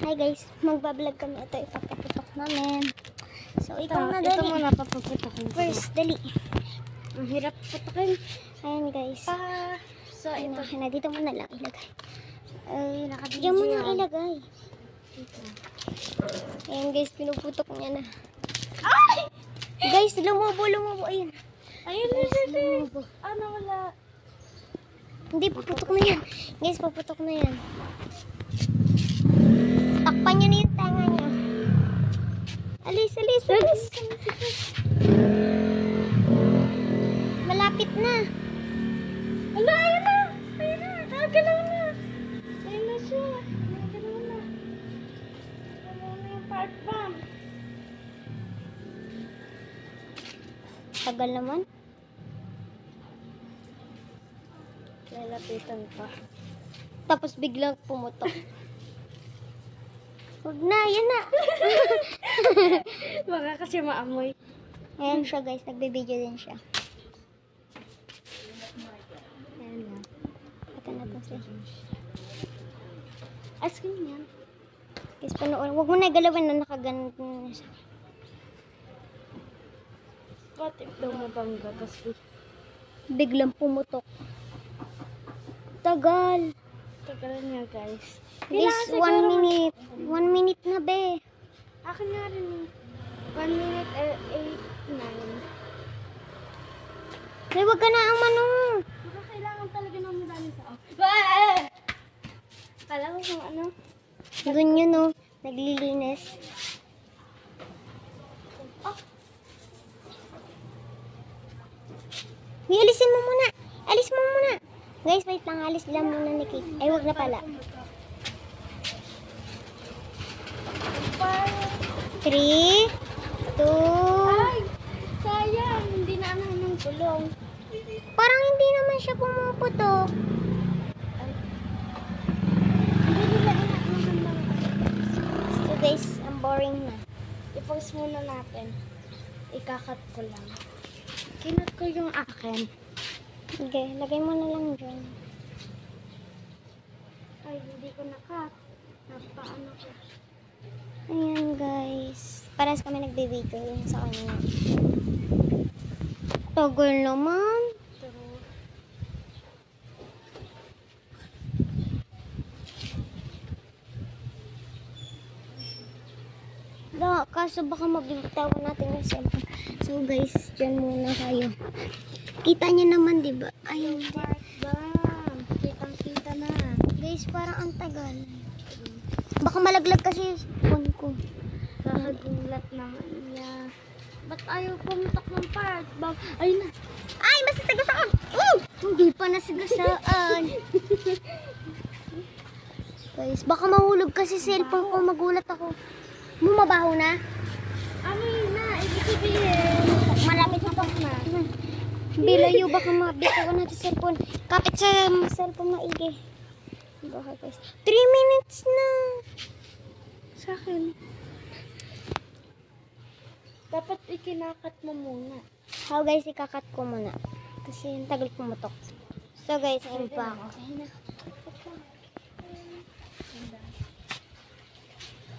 Hi guys, magbablog kami. Ito ipapaputok namin. So ikaw na Ito dali. muna papaputokin. First, dali. Ang hirap putokin. Ayan guys. So Ayan ito. na, dito mo na lang ilagay. Ay, Nakabidyo diyan mo na yan. ilagay. Ito. Ayan guys, pinuputok niya na. Ay! Guys, lumubo. Ayan. Ayun na Lumubo. Ano wala? Hindi, paputok na yan. Guys, paputok na yan. Takpan niyo na yung tanga niya. Alis. Malapit na. Ala, ayun na! Nagalaw na! Ayun na siya. Nagalaw na. Nagalaw na yung part bomb. Tagal naman. Lalapitan pa. Tapos biglang pumutok. Huwag na, yan na. Baka kasi maamoy. Ayan siya guys, nagbibideo din siya. Ayan na. Ito na po siya. Ice cream yan. Guys, panoorin. Huwag mo na galawin na nakaganit na siya. What if daw mabangga? Tapos Biglang pumutok. Tagal. tagalan niya guys. Guys, 1 minute. 1 minute na be. Akin nga rin 1 minute 8, 9. Ay, huwag ka na ang manong. Baka kailangan talaga ng madami sa Kala ko kung ano. Doon yun no, naglilinis. Oh, Uy, alisin mo muna. Alis mo muna. Guys, wait lang. Alis lang muna ni Kate. Ay, huwag na pala. 3, 2, ay! Sayang! Hindi na ano ng gulong. parang hindi naman siya pumuputok. Hindi nila inaano ng So guys, ang boring na. I-pause muna natin. Ikakat ko lang. Kinat ko yung akin. Okay, lagay mo na lang dyan. Ay, hindi ko nakat. Napaano ko. Ayan guys. Parehas kami nagbe-video yun sa kanya. Tagal naman. Pero, Kaso baka mabitawan natin yung cellphone. So guys, dyan muna kayo. Kita niyo naman, di ba? Ayun. part bomb. Kitang-kita na. Guys, parang ang tagal. Baka malaglag kasi yung phone ko. Kakagulat naman niya. Ba't ayaw pumutok ng part bomb? Ayun na. Ay, masasagasaan! Hindi pa nasagasaan. Guys, baka mahulog kasi cellphone ko. Magulat ako. Bumabaho na. Ano yun na? Ibig sabihin. Malapit na to. Na. Bilayo, baka mabitawan natin cellphone. Kapit sa cellphone maigi. Baka guys. 3 minutes na. Sa akin. Dapat ikinakat mo muna. How guys, ikakat ko muna. Kasi yung tagal pumutok. So guys, ayun pa ako.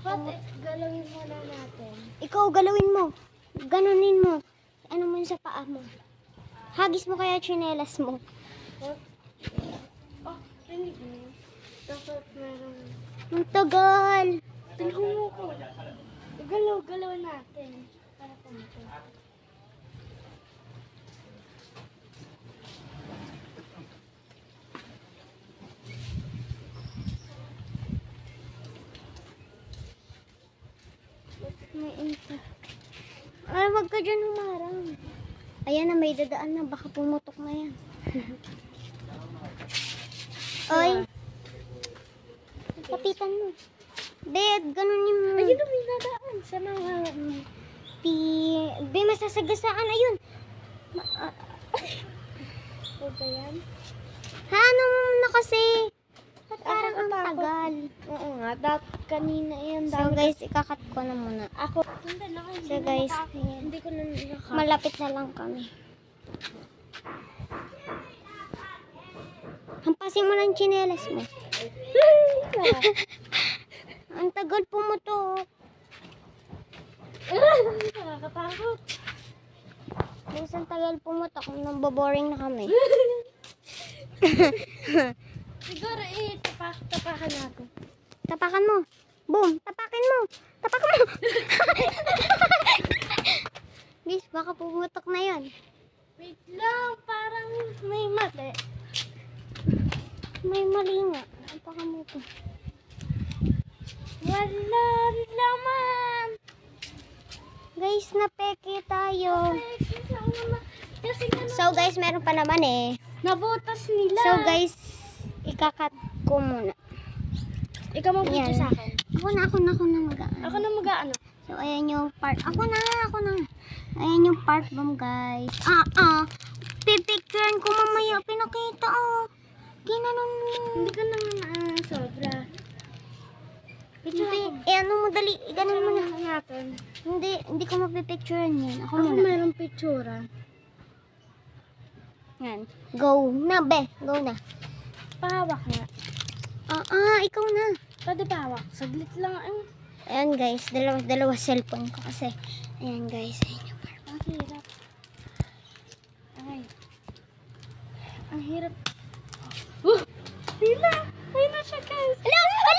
What if galawin muna natin? Ikaw, galawin mo. Ganunin mo. Ano mo yun sa paa mo. Hagis mo kaya tsinelas mo. What? Oh, rinig mo. Dapat meron. Ang tagal. Tingnan mo ko. Galaw natin. Para pumutok. May inta. Ay, wag ka dyan humarang. Ayan na, may dadaan na. Baka pumutok na yan. Oy. Kapitan mo. Bed, ganunin mo. Ayun na, may nadaan. Sa mga... Be, masasagasaan. Ayun. O ba yan? Ha, ano na kasi? Ba't parang ang Nakakatakot. tagal? Oo nga. Kanina yan. So guys, ikakat ko na muna. Ako. Hindi na. So guys, ayan. Hindi ko na nakakat. Malapit na lang kami. Hampasin mo ng tsinelas mo. Ang tagal. tagal pumutok. Nakakatakot. Guys, ang tagal pumutok. Namboboring na kami. Siguro tapakan natin. Tapakan mo. Boom, tapakin mo. Tapakan mo. Guys, baka pumutok na yon. Wait lang, parang may mali. May mali nga. Tapakan mo ito. Wala laman. Guys, napeke tayo. Kasi nga So guys, meron pa naman eh. nabutas nila. So guys, ikakat ko muna. Ikaw mag-video Yan. sa akin. Ako na mag-ano. Ako na mag-ano. So ayan yung part. Ako na. Ayan yung part bomb guys. Pipicturean ko mamaya. Pinakita Ginanon mo. Hindi ka naman sobra. Hindi. Ano mo dali. Ganun mo na. natin. Hindi ko mapipicturean yan. Ako Ako muna. mayroong pictura. Yan. Go na be. Go na. Pahawak nga. Ikaw na. Pwede pahawak. Saglit lang. Ayan guys. Dalawa cellphone ko kasi. Ayan guys. Ayan yung part. Ang hirap. Ay. Ang hirap